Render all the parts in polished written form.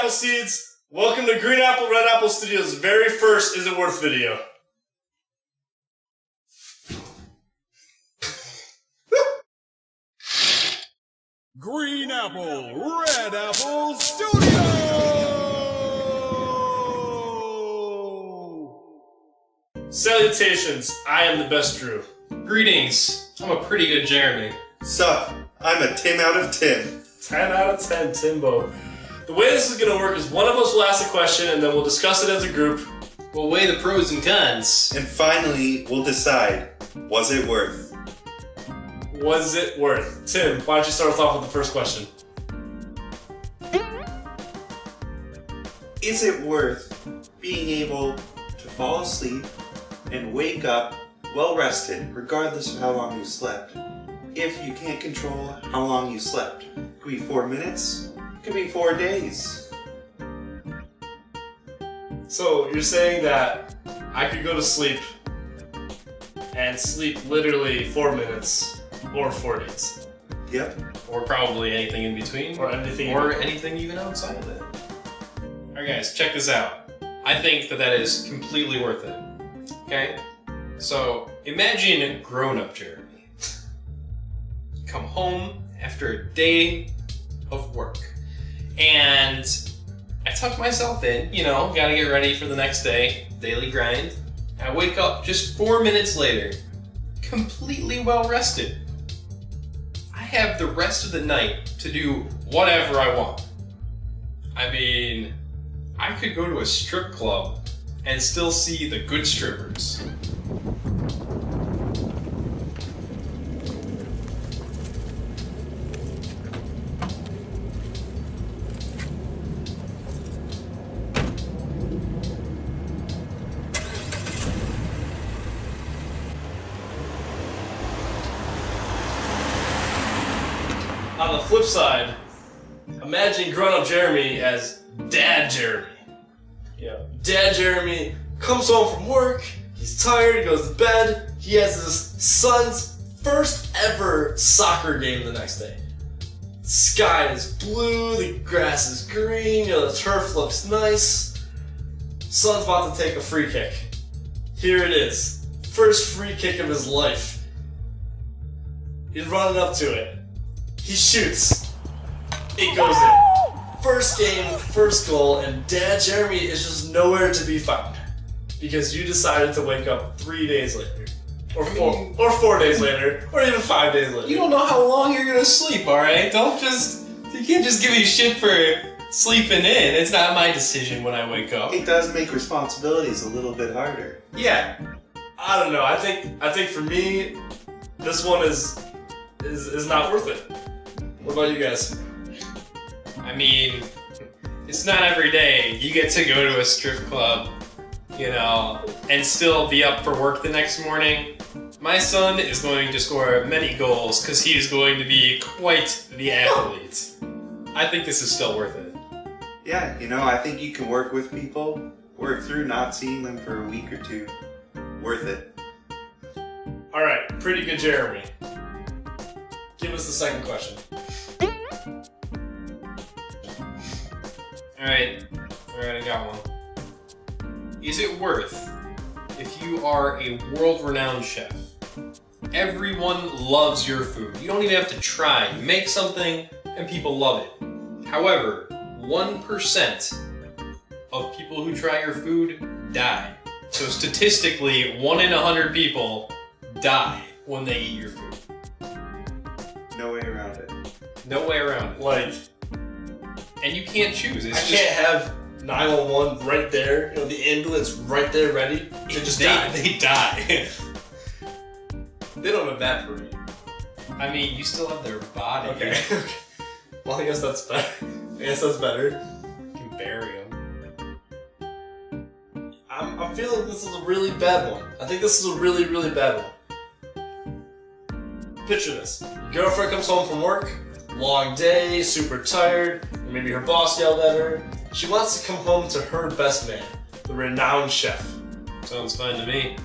Apple Seeds. Welcome to Green Apple, Red Apple Studios' very first Is It Worth video. Green Apple, Red Apple Studio! Salutations, I am the best Drew. Greetings, I'm a pretty good Jeremy. Sup, I'm a Tim out of 10. 10 out of 10, Timbo. The way this is going to work is one of us will ask a question and then we'll discuss it as a group. We'll weigh the pros and cons. And finally, we'll decide, was it worth? Was it worth? Tim, why don't you start us off with the first question? Is it worth being able to fall asleep and wake up well rested, regardless of how long you slept, if you can't control how long you slept? It could be 4 minutes, it could be 4 days. So, you're saying that I could go to sleep and sleep literally 4 minutes or 4 days. Yep. Or probably anything in between. Or anything even outside of it. Alright guys, check this out. I think that is completely worth it. Okay? So, imagine grown-up Jeremy. Come home after a day of work. And I tuck myself in, gotta get ready for the next day, daily grind. I wake up just 4 minutes later, completely well rested. I have the rest of the night to do whatever I want. I mean, I could go to a strip club and still see the good strippers. On the flip side, imagine grown-up Jeremy as Dad Jeremy. Dad Jeremy comes home from work, he's tired, he goes to bed, he has his son's first ever soccer game the next day. The sky is blue, the grass is green, the turf looks nice. Son's about to take a free kick. Here it is. First free kick of his life. He's running up to it. He shoots. It goes in. First game, first goal, and Dad Jeremy is just nowhere to be found. Because you decided to wake up 3 days later. Or 4 days later, or even 5 days later. You don't know how long you're gonna sleep, alright? You can't just give me shit for sleeping in. It's not my decision when I wake up. It does make responsibilities a little bit harder. Yeah. I don't know, I think for me, this one is not worth it. What about you guys? I mean, it's not every day you get to go to a strip club, and still be up for work the next morning. My son is going to score many goals because he is going to be quite the athlete. I think this is still worth it. Yeah, I think you can work with people, work through not seeing them for a week or two. Worth it. Alright, pretty good Jeremy. Give us the second question. Alright, I got one. Is it worth, if you are a world-renowned chef, everyone loves your food. You don't even have to try. You make something and people love it. However, 1% of people who try your food die. So statistically, 1 in 100 people die when they eat your food. No way around it. No way around it. And you can't choose. I can't have 911 right there, the ambulance right there ready. They just die. They die. They don't evaporate. I mean, you still have their body. Okay. Well, I guess that's better. You can bury them. I'm feeling this is a really bad one. I think this is a really, really bad one. Picture this. Your girlfriend comes home from work, long day, super tired, maybe her boss yelled at her. She wants to come home to her best man, the renowned chef. Sounds fine to me.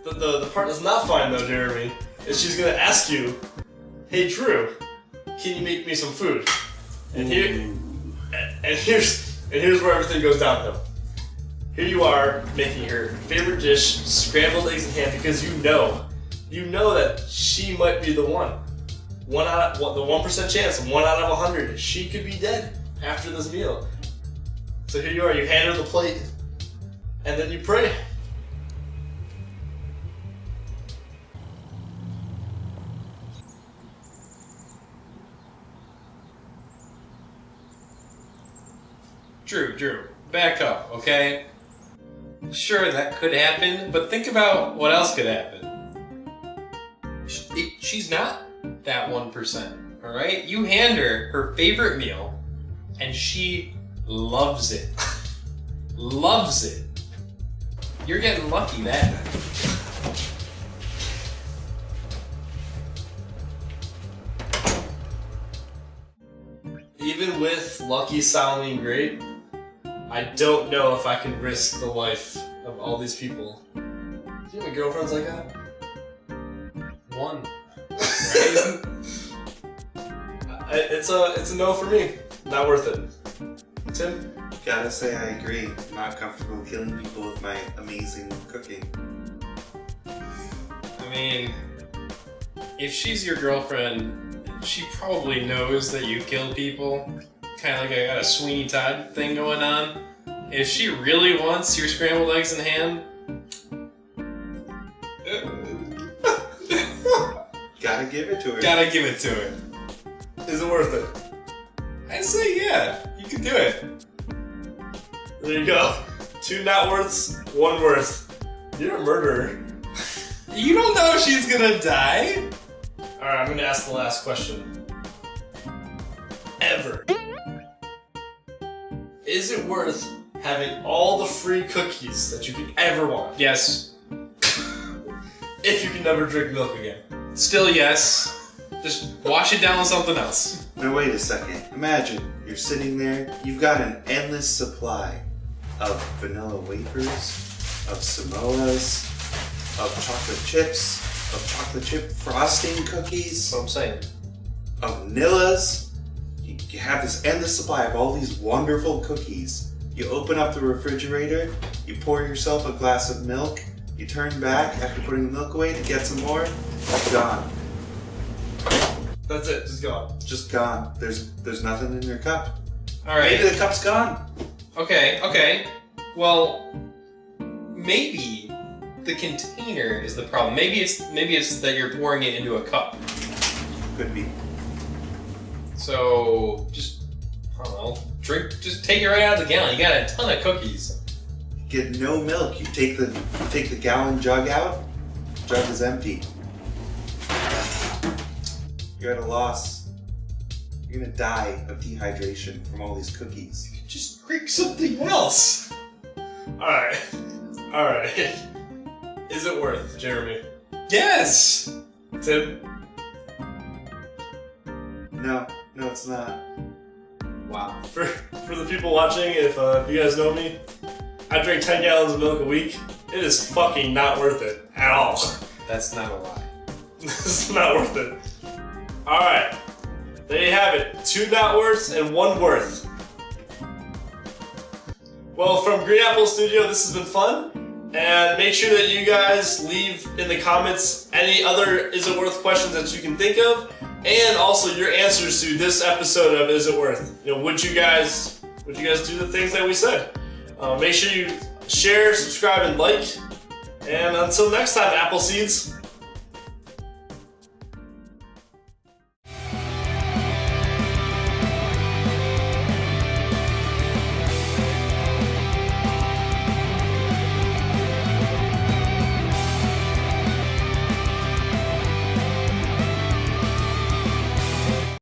The part that's not fine though, Jeremy, is she's gonna ask you, "Hey Drew, can you make me some food?" And here's where everything goes downhill. Here you are making her favorite dish, scrambled eggs and ham, because you know that she might be the one. The 1% chance, 1 out of 100, she could be dead after this meal. So here you are, you hand her the plate, and then you pray. Drew, back up, okay? Sure, that could happen, but think about what else could happen. She's not that 1%, alright? You hand her favorite meal, and she loves it. Loves it. You're getting lucky that night. Even with lucky sounding great, I don't know if I can risk the life of all these people. Do you have any girlfriends like that? One. Right? It's a no for me. Not worth it. Tim? Gotta say I agree. Not comfortable killing people with my amazing cooking. I mean, if she's your girlfriend, she probably knows that you kill people. Kind of like I got a Sweeney Todd thing going on. If she really wants your scrambled eggs and ham, Gotta give it to her. gotta give it to her. Is it worth it? I'd say yeah, you can do it. There you go. 2 not worths, 1 worth. You're a murderer. You don't know if she's gonna die. Alright, I'm gonna ask the last question. Ever. Is it worth having all the free cookies that you could ever want? Yes. If you can never drink milk again. Still yes. Just wash it down with something else. Now wait a second. Imagine you're sitting there, you've got an endless supply of vanilla wafers, of Samoas, of chocolate chips, of chocolate chip frosting cookies, That's what I'm saying. of Nillas. You have this endless supply of all these wonderful cookies. You open up the refrigerator, you pour yourself a glass of milk, you turn back after putting the milk away to get some more, it's gone. That's it, just gone. Just gone. There's nothing in your cup. Alright. Maybe the cup's gone. Okay. Well, maybe the container is the problem. Maybe it's that you're pouring it into a cup. Could be. So just I don't know. Just take it right out of the gallon. You got a ton of cookies. Get no milk. You take the gallon jug out. Jug is empty. You're at a loss. You're gonna die of dehydration from all these cookies. Just drink something else. Alright. Is it worth, Jeremy? Yes. Tim? No, it's not. Wow. For the people watching, if you guys know me, I drink 10 gallons of milk a week. It is fucking not worth it at all. That's not a lie. This is not worth it. Alright. There you have it. 2 not worths and 1 worth. Well, from Green Apple Studio, this has been fun. And make sure that you guys leave in the comments any other Is It Worth questions that you can think of. And also your answers to this episode of Is It Worth. Would you guys do the things that we said? Make sure you share, subscribe, and like. And until next time, Apple Seeds.